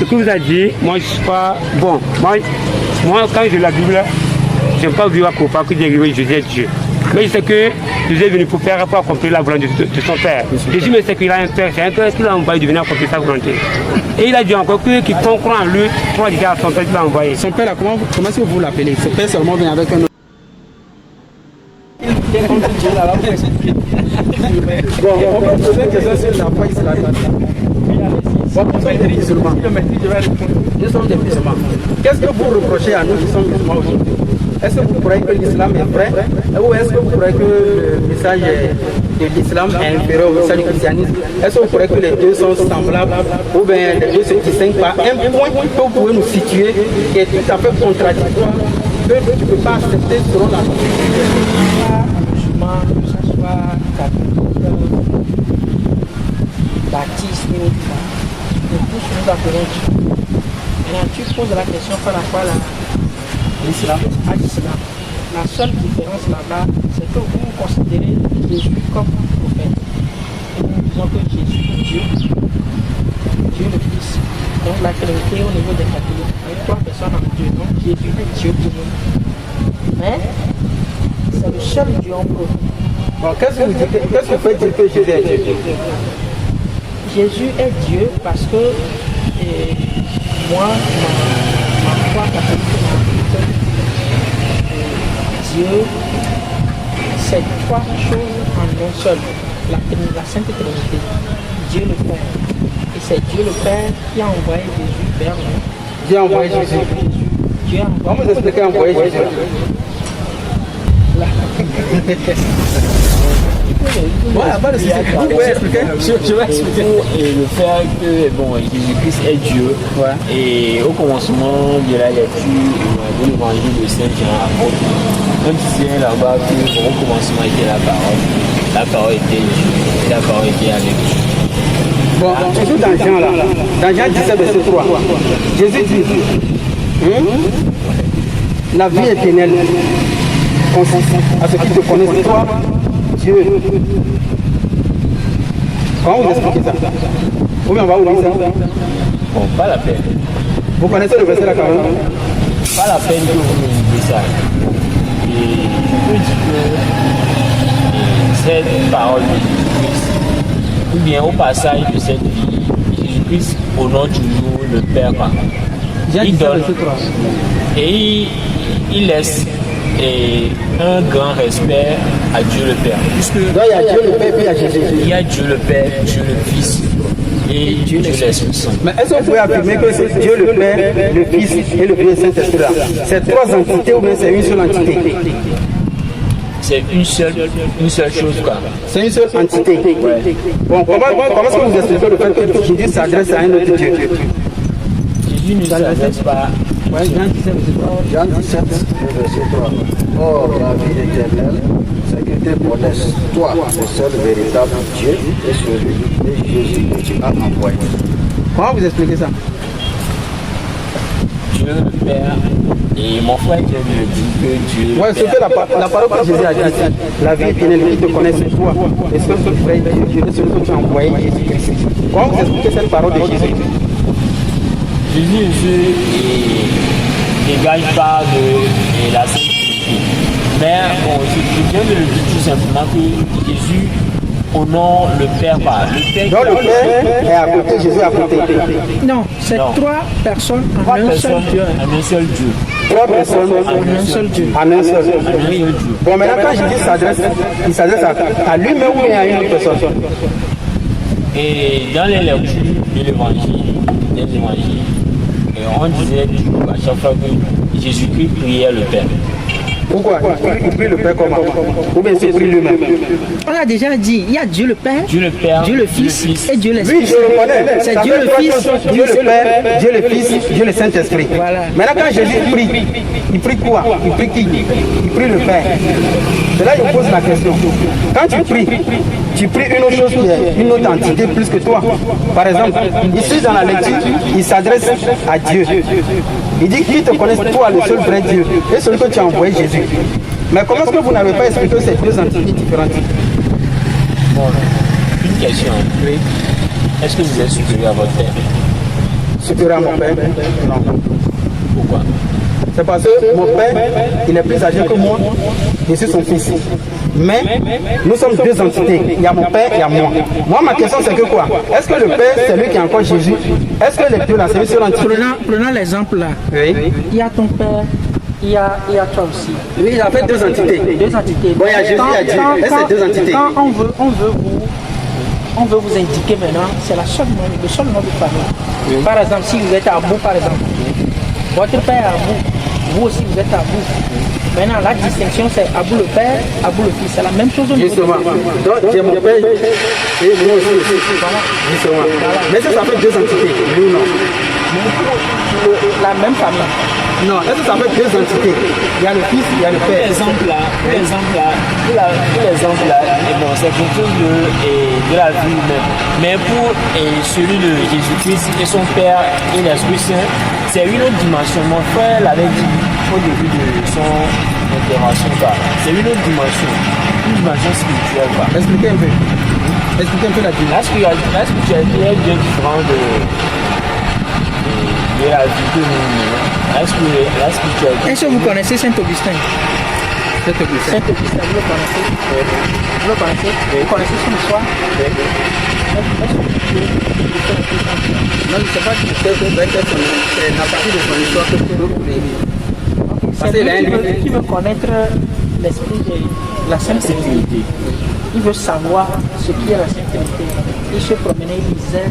ce que vous avez dit, moi je suis pas bon. Moi quand je lis la Bible, je n'aime pas vivre à Copa que Jésus est Dieu. Mais je sais que Jésus est venu pour accomplir la volonté de son Père. Jésus me sait qu'il a un Père, c'est un Père qui l'a envoyé de venir accomplir sa volonté. Et il a dit encore que quiconque croit en lui, croit déjà à son Père qui l'a envoyé. Son Père, là, comment est-ce que vous l'appelez? Son Père seulement vient avec un autre. Bon, on va poser une question sur la foi islamique. Bon, nous sommes des musulmans. Nous sommes des musulmans. Qu'est-ce que vous reprochez à nous qui sommes musulmans aujourd'hui? Est-ce que vous croyez que l'islam est vrai? Ou est-ce que vous croyez que le message de l'islam est inférieur au message du christianisme? Est-ce que vous croyez que les deux sont semblables? Ou bien les deux se distinguent par un point que vous pouvez nous situer qui est tout à fait contradictoire, que tu ne peux pas accepter selon la musulman, que ce soit catholique, baptiste, tous nous appelons Dieu. Maintenant, tu poses la question par rapport à l'islam. La seule différence là-bas, c'est que vous considérez Jésus comme prophète. Et nous disons que Jésus est Dieu, Dieu le Fils. Donc la Trinité au niveau des catholiques, avec trois personnes en Dieu. Donc Jésus est Dieu pour nous. Mais c'est le seul Dieu en preuve. Bon, qu'est-ce que vous dites? Qu'est-ce que vous faites dire que Jésus est Dieu? Jésus est Dieu parce que moi, ma foi catholique m'a dit que Dieu, c'est trois choses en un seul. La Sainte Trinité, Dieu le Père. Et c'est Dieu le Père qui a envoyé Jésus vers nous. Dieu a envoyé Jésus. Dieu a envoyé. Comment vous expliquez envoyer Jésus? Je vais expliquer. Et le fait que bon, Jésus-Christ est Dieu. Ouais. Et au commencement de la lecture de l'évangile de Saint Jean, même si c'est là-bas que bon, au commencement était la parole était Dieu, et la parole était avec Dieu. Bon, toujours dans Jean là, dans Jean 17, verset 3, Jésus dit, la vie éternelle consiste à ce qu'ils te connaissent toi, Dieu. Comment vous expliquez ça? Ou bien on va vous dire ça? Bon, pas la peine. Vous connaissez le verset là quand même? Pas la peine que vous me disiez ça. Et je peux dire que cette parole de Jésus-Christ, ou bien au passage de cette vie, Jésus-Christ honore toujours le Père. Il donne et il laisse un grand respect à Dieu le Père. Puisque donc, il y a Dieu le Père puis il y a Jésus. Il y a Dieu le Père, Dieu le Fils et Dieu l'Esprit Saint. Mais est-ce que vous pouvez affirmer que c'est Dieu le Père, le Fils et le Dieu Saint-Esprit là? C'est trois entités ou bien c'est une seule entité? C'est une seule chose quoi. C'est une seule entité. Ouais. Bon, comment est-ce que vous expliquez le fait que Jésus s'adresse à un autre Dieu? Jésus ne s'adresse pas. Ouais, Jean 17, verset 3. Or, la vie éternelle, c'est que tu connaisses, toi, le seul véritable Dieu, et celui de Jésus que tu as envoyé. Comment vous expliquez ça? Dieu le Père, et mon frère vient de dire que Dieu. Oui, c'est que la parole que Jésus a dit, la vie éternelle, qui te connaissent toi, et celui que tu as envoyé, Jésus-Christ. Comment vous expliquez cette parole de Jésus? Jésus ne dégage pas de la Sainte Trinité. Mais bon, je viens de le dire tout simplement que Jésus honore le Père par le Père. Donc le Père est à côté, Jésus est à côté. Non, c'est trois personnes en un seul Dieu. En un seul Dieu. Trois personnes En un seul Dieu. en un seul Dieu. Bon, maintenant quand Jésus s'adresse, il s'adresse à lui-même ou à une autre personne? Et dans les lectures de l'évangile, on disait toujours à chaque fois que Jésus-Christ priait le Père. Pourquoi? Il prie le Père comment? Ou bien il prie lui-même? On a déjà dit, il y a Dieu le Père, Dieu le Père, Dieu le Fils et Dieu l'Esprit. Oui, je le connais. C'est Dieu le Fils, Dieu le Père, Dieu le Fils, Dieu le Saint-Esprit. Voilà. Maintenant quand Jésus prie, il prie quoi? Il prie qui? Il prie le Père. C'est là que je pose la question. Quand tu pries une autre chose qui est une autre entité plus que toi. Par exemple, ici dans la lecture, il s'adresse à Dieu. Il dit qu'il te connaisse toi, le seul vrai Dieu, et celui que tu as envoyé Jésus. Mais comment est-ce que vous n'avez pas expliqué ces deux entités différentes? Bon, une question. Est-ce que vous êtes supérieur à votre Père? supérieur à mon père? Non. Pourquoi? C'est parce que mon père, il est plus âgé que moi, je suis son fils. Mais nous sommes deux entités, il y a mon père et il y a moi. Moi, ma question c'est que quoi? Est-ce que le père, c'est lui qui est encore Jésus? Est-ce que les deux là, c'est lui sur l'entité? Prenons l'exemple là. Oui. Il y a ton père, il y a toi aussi. Oui, il a fait deux entités. Deux entités. Bon, il y a Jésus, il y a Dieu. Et c'est deux entités. Quand on veut vous indiquer maintenant, c'est le seul nom de famille. Oui. Par exemple, si vous êtes à Abou, par exemple, votre père est à Abou, vous aussi vous êtes à Abou. Maintenant, la distinction c'est Abou le père, Abou le fils. C'est la même chose au niveau. Justement. Donc, j'ai mon père et moi aussi. Justement. Mais ça fait deux entités. Oui ou non? La même famille. Non, est-ce que ça fait deux entités? Il y a le fils, il y a le père. L'exemple là, bon, c'est quelque chose de la vie humaine. Mais pour celui de Jésus-Christ et son Père et l'Esprit Saint, c'est une autre dimension. Mon frère l'avait dit au début de son intervention. C'est une autre dimension. Une dimension spirituelle. Expliquez un peu. Expliquez un peu la dimension. La spiritualité est bien différente de la vie que nous menons. La spiritualité. Est-ce que vous connaissez Saint-Augustin? Saint-Augustin, vous le connaissez? Vous le connaissez? Vous connaissez son histoire? Non, je ne sais pas si c'est à partir de son histoire que vous pouvez. C'est lui qui veut connaître l'esprit de la sainteté. Il veut savoir ce qui est la sainteté. Il se promenait, il lisait.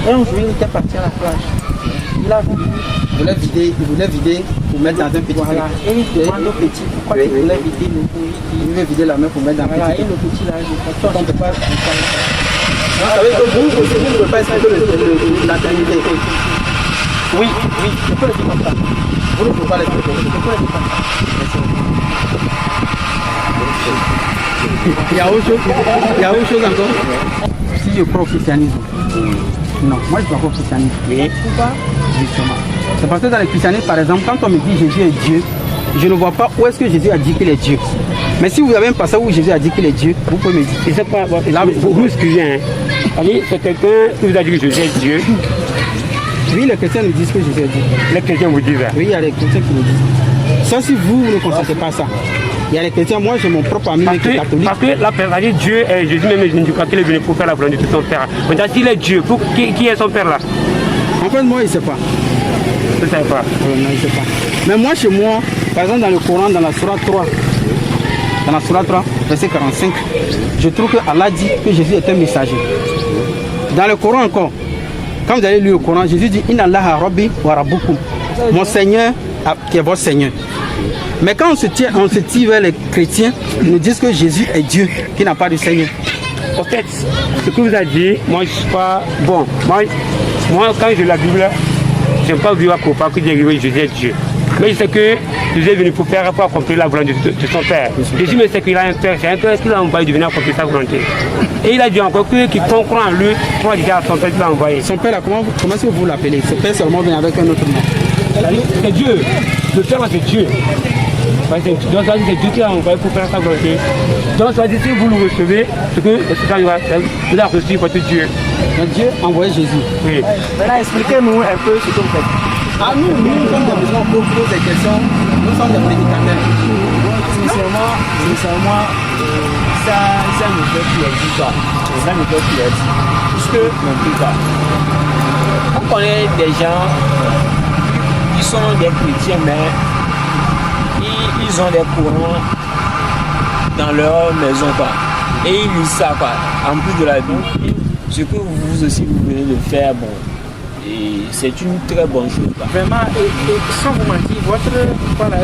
Et un jour, il était parti à la plage. Il a vu. Il voulait vider pour mettre dans un petit. Voilà. Et il demande au petit pourquoi il voulait vider le pot. Il veut vider la main pour mettre dans un voilà. petit. Et le petit là, il dit, toi, on ne peut pas. Vous savez que vous ne pouvez pas expliquer la Trinité. Oui, je peux le dire comme ça. Vous ne pouvez pas l'expliquer. Je peux le dire comme ça. Il y a autre chose encore. Si je crois au christianisme. Non, moi je ne crois pas au christianisme. Pourquoi? Justement. C'est parce que dans le christianisme, par exemple, quand on me dit Jésus est Dieu, je ne vois pas où est-ce que Jésus a dit qu'il est Dieu. Mais si vous avez un passage où Jésus a dit qu'il est Dieu, vous pouvez me dire. Et c'est pas. Là, vous m'excusez, hein. Allez, c'est quelqu'un qui vous a dit que Jésus est Dieu. Oui, les chrétiens nous disent que Jésus est Dieu. Les chrétiens vous disent ça. Oui, il y a les chrétiens qui nous disent. Sauf si vous ne constatez pas ça. Il y a les chrétiens, moi j'ai mon propre ami qui est catholique. Parce que la personne dit Dieu est Jésus, même je ne dis pas qu'il est venu pour faire la volonté de son Père. Maintenant, s'il est Dieu, qui est son Père là? En fait, moi, il ne sait pas. Je ne sais pas. Non, il ne sait pas. Mais moi, chez moi, par exemple, dans le Coran, dans la Surah 3, verset 45, je trouve que Allah dit que Jésus est un messager. Dans le Coran encore, quand vous allez lire le Coran, Jésus dit Inna Allah Rabbi wa Rabbukum. Mon Seigneur qui est votre Seigneur. Mais quand on se tire vers les chrétiens, ils nous disent que Jésus est Dieu, qui n'a pas de Seigneur. En fait, ce que vous avez dit, moi je ne suis pas. Bon, moi quand je lis la Bible, je n'aime pas vivre à Copa que Jésus est Dieu. Mais je sais que Jésus est venu pour accomplir la volonté de son Père. Jésus me sait qu'il a un Père, c'est un Père qui l'a envoyé de venir accomplir sa volonté. Et il a dit encore que quiconque croit en lui, croit déjà à son Père qui l'a envoyé. Son Père, là, comment est-ce que vous l'appelez? Son Père seulement vient avec un autre nom. C'est Dieu. Le Père, c'est Dieu. Donc, ça dit, c'est Dieu qui l'a envoyé pour faire sa volonté. Donc, ça dit, si vous le recevez, c'est que vous l'avez reçu votre Dieu. Donc, Dieu a envoyé Jésus. Oui. Maintenant, expliquez-nous un peu ce que vous faites. Ah, nous sommes des maisons pour poser des questions. Nous sommes des prédicateurs. Sincèrement, ça ne fait plus pas. Ça ne fait plus puisque non plus pas. On connaît des gens qui sont des chrétiens, mais ils ont des courants dans leur maison, quoi. Et ils lisent ça, quoi. En plus de la Bible, ce que vous aussi vous venez de faire, bon, et c'est une très bonne chose, quoi. Vraiment, et sans vous mentir, votre voilà,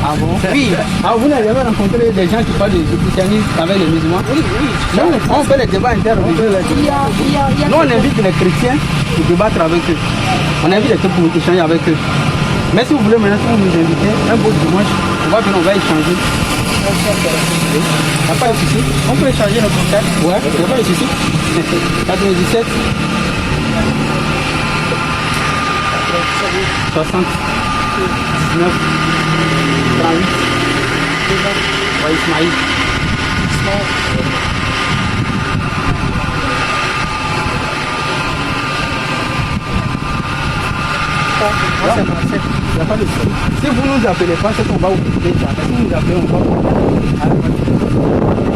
Ah bon? Oui. Ah, vous n'avez jamais rencontré des gens qui parlent du christianisme avec les musulmans? Oui. Non, on fait les débats interreligieux. Nous, on invite les chrétiens pour débattre avec eux. On invite les chrétiens pour échanger avec eux. Mais si vous voulez maintenant, si vous nous invitez, un beau dimanche, on va venir, on va échanger. Il n'y a pas de souci. On peut échanger nos contacts. Ouais, il n'y a pas de souci. 97 60 19 38 ouais, Ismaïl. d'accord. Moi, c'est Marcel. Il n'y a pas de souci. Si vous ne nous appelez pas, c'est qu'on va oublier ça. Mais si vous nous appelez, on va vous appeler.